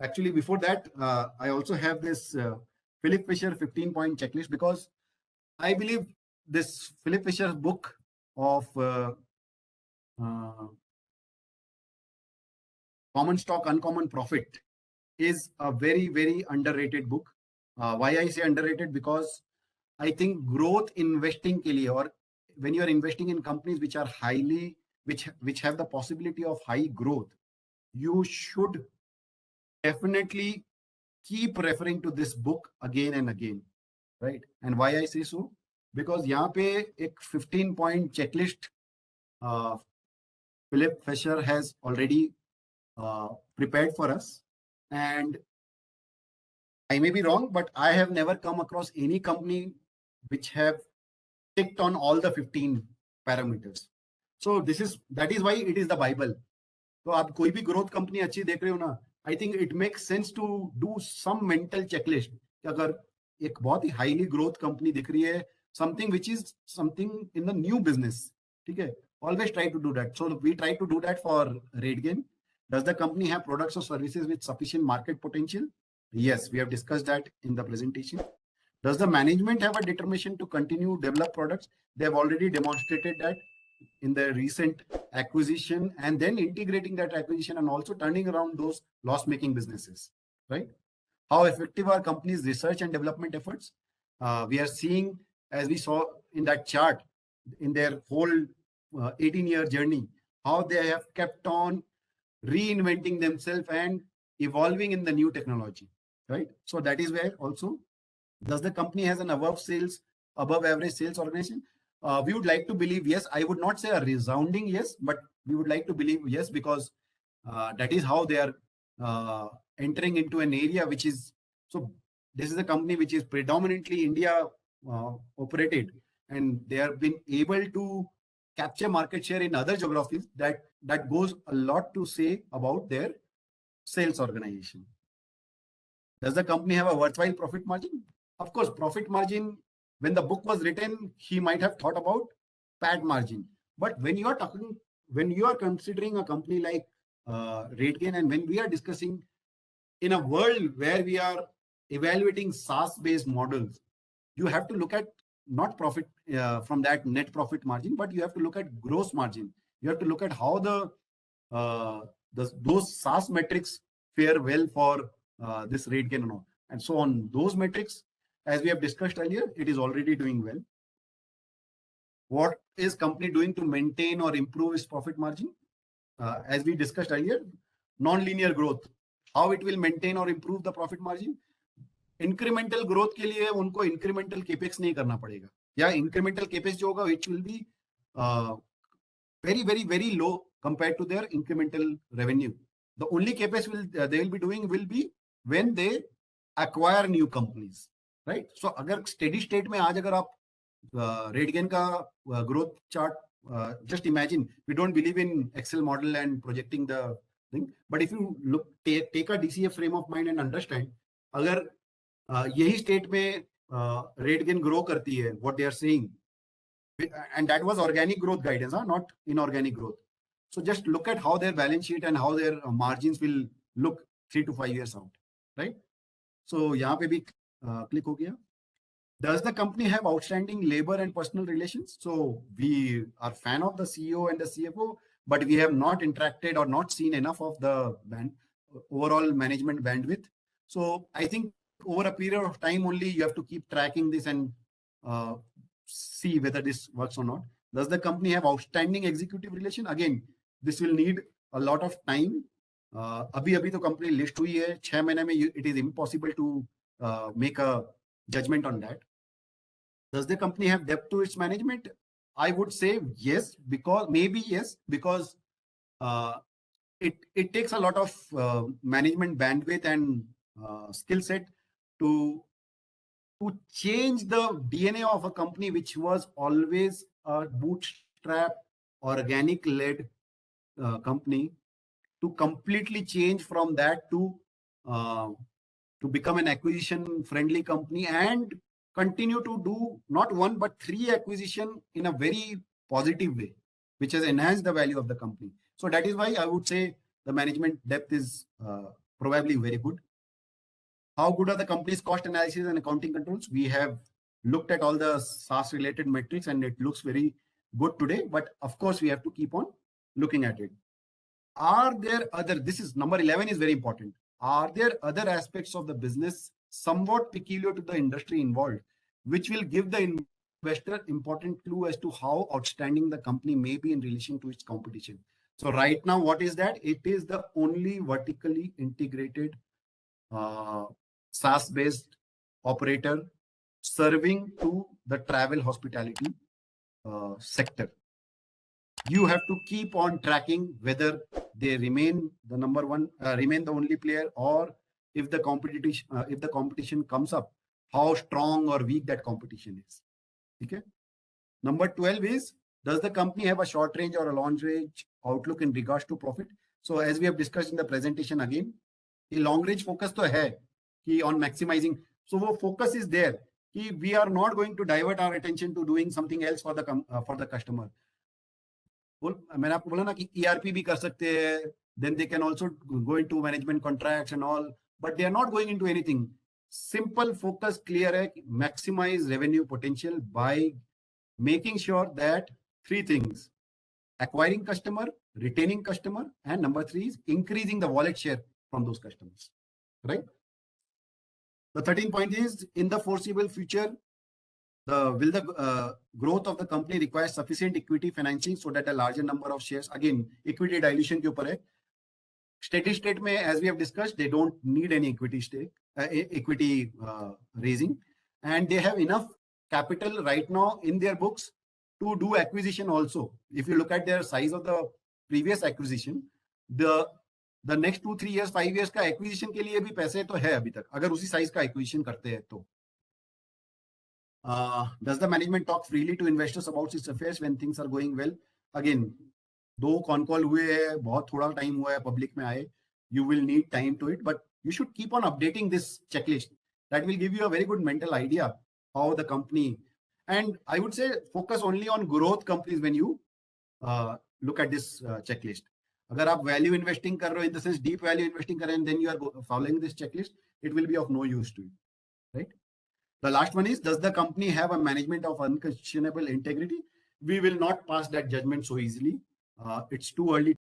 Actually, before that, I also have this Philip Fisher 15-point checklist, because I believe this Philip Fisher's book of Common Stock, Uncommon Profit is a very, very underrated book. Why I say underrated? Because I think growth investing ke liye, or when you are investing in companies which are which have the possibility of high growth, you should definitely keep referring to this book again and again, right? And why I say so? Because यहाँ पे एक 15-point checklist Philip Fisher has already prepared for us, and I may be wrong, but I have never come across any company which have ticked on all the 15 parameters. So that is why it is the Bible. तो आप कोई भी growth company अच्छी देख रहे हो ना, I think it makes sense to do some mental checklist. अगर एक बहुत ही हाईली ग्रोथ कंपनी दिख रही है, something which is something in the new business, ठीक है, always try to do that. So we try to do that for RateGain. Does the company have products or services with sufficient market potential? Yes, we have discussed that in the presentation. Does the management have a determination to continue develop products? They have already demonstrated that in the recent acquisition, and then integrating that acquisition and also turning around those loss-making businesses, right? How effective are companies' research and development efforts? We are seeing, as we saw in that chart, in their whole 18-year journey, how they have kept on reinventing themselves and evolving in the new technology, right? So that is where also, does the company has an above average sales organization? We would like to believe yes. I would not say a resounding yes, but we would like to believe yes, because that is how they are entering into an area which is, so this is a company which is predominantly India operated, and they have been able to capture market share in other geographies. That goes a lot to say about their sales organization. Does the company have a worthwhile profit margin? Of course, profit margin, when the book was written, he might have thought about PAT margin. But when you are considering a company like RateGain, and when we are discussing in a world where we are evaluating SaaS-based models, you have to look at not profit from that net profit margin, but you have to look at gross margin. You have to look at how those SaaS metrics fare well for this RateGain and all. And so on those metrics, as we have discussed earlier, it is already doing well. What is company doing to maintain or improve its profit margin? As we discussed earlier, non-linear growth. How it will maintain or improve the profit margin? Incremental growth के लिए उनको incremental capex नहीं करना पड़ेगा, या incremental capex जो होगा which will be very low compared to their incremental revenue. The only capex they will be doing will be when they acquire new companies, right? So अगर steady state में आज अगर आप RateGain का growth chart, just imagine, we don't believe in Excel model and projecting the thing, but if you take a DCF frame of mind and understand, अगर यही state में RateGain grow करती है, what they are saying, and that was organic growth guidance, not inorganic growth. So just look at how their balance sheet and how their margins will look 3 to 5 years out, right? So यहाँ पे भी click हो गया. Does the company have outstanding labor and personal relations? So we are fan of the CEO and the CFO, but we have not interacted or not seen enough of the overall management bandwidth. So I think over a period of time only, you have to keep tracking this and see whether this works or not. Does the company have outstanding executive relation? Again, this will need a lot of time. अभी तो company list हुई है, 6 महीने में it is impossible to make a judgment on that. Does the company have depth to its management? I would say yes, because it takes a lot of management bandwidth and skill set to change the DNA of a company which was always a bootstrap, organic-led company, to completely change from that to become an acquisition-friendly company and continue to do not 1 but 3 acquisition in a very positive way, which has enhanced the value of the company. So that is why I would say the management depth is probably very good. How good are the company's cost analysis and accounting controls? We have looked at all the SaaS related metrics and it looks very good today, but of course we have to keep on looking at it. Are there other, this is number 11 is very important. Are there other aspects of the business somewhat peculiar to the industry involved, which will give the investor important clue as to how outstanding the company may be in relation to its competition? So right now, what is that? It is the only vertically integrated SaaS-based operator serving to the travel hospitality sector. You have to keep on tracking whether they remain the number one, remain the only player, or if the competition comes up, how strong or weak that competition is. Okay. Number 12 is, does the company have a short range or a long range outlook in regards to profit? So as we have discussed in the presentation again, a long range focus to hai ki on maximizing. So wo focus is there ki we are not going to divert our attention to doing something else for the customer. मैंने आपको बोला ना कि ERP भी कर सकते हैं, then they can also go into management contracts and all, but they are not going into anything. Simple focus clear है, maximize revenue potential by making sure that three things: acquiring customer, retaining customer, and number 3 is increasing the wallet share from those customers, right? The 13th point is, in the foreseeable future, will the growth of the company require sufficient equity financing so that a larger number of shares, again, equity dilution के ऊपर है. Steady state में, as we have discussed, they don't need any equity raising, and they have enough capital right now in their books to do acquisition also. If you look at their size of the previous acquisition, the next 2-3 years, 5 years का acquisition के लिए भी पैसे तो है अभी तक, अगर उसी size का acquisition करते हैं तो. Does the management talk freely to investors about its affairs when things are going well? Again, 2 con call हुए हैं, बहुत थोड़ा time हुआ है public में आए. You will need time to it, but you should keep on updating this checklist. That will give you a very good mental idea how the company, and I would say focus only on growth companies when you look at this checklist. अगर आप value investing कर रहे हो, in the sense deep value investing कर रहे हैं, then you are following this checklist, it will be of no use to you, right? The last one is, does the company have a management of unquestionable integrity? We will not pass that judgment so easily. It's too early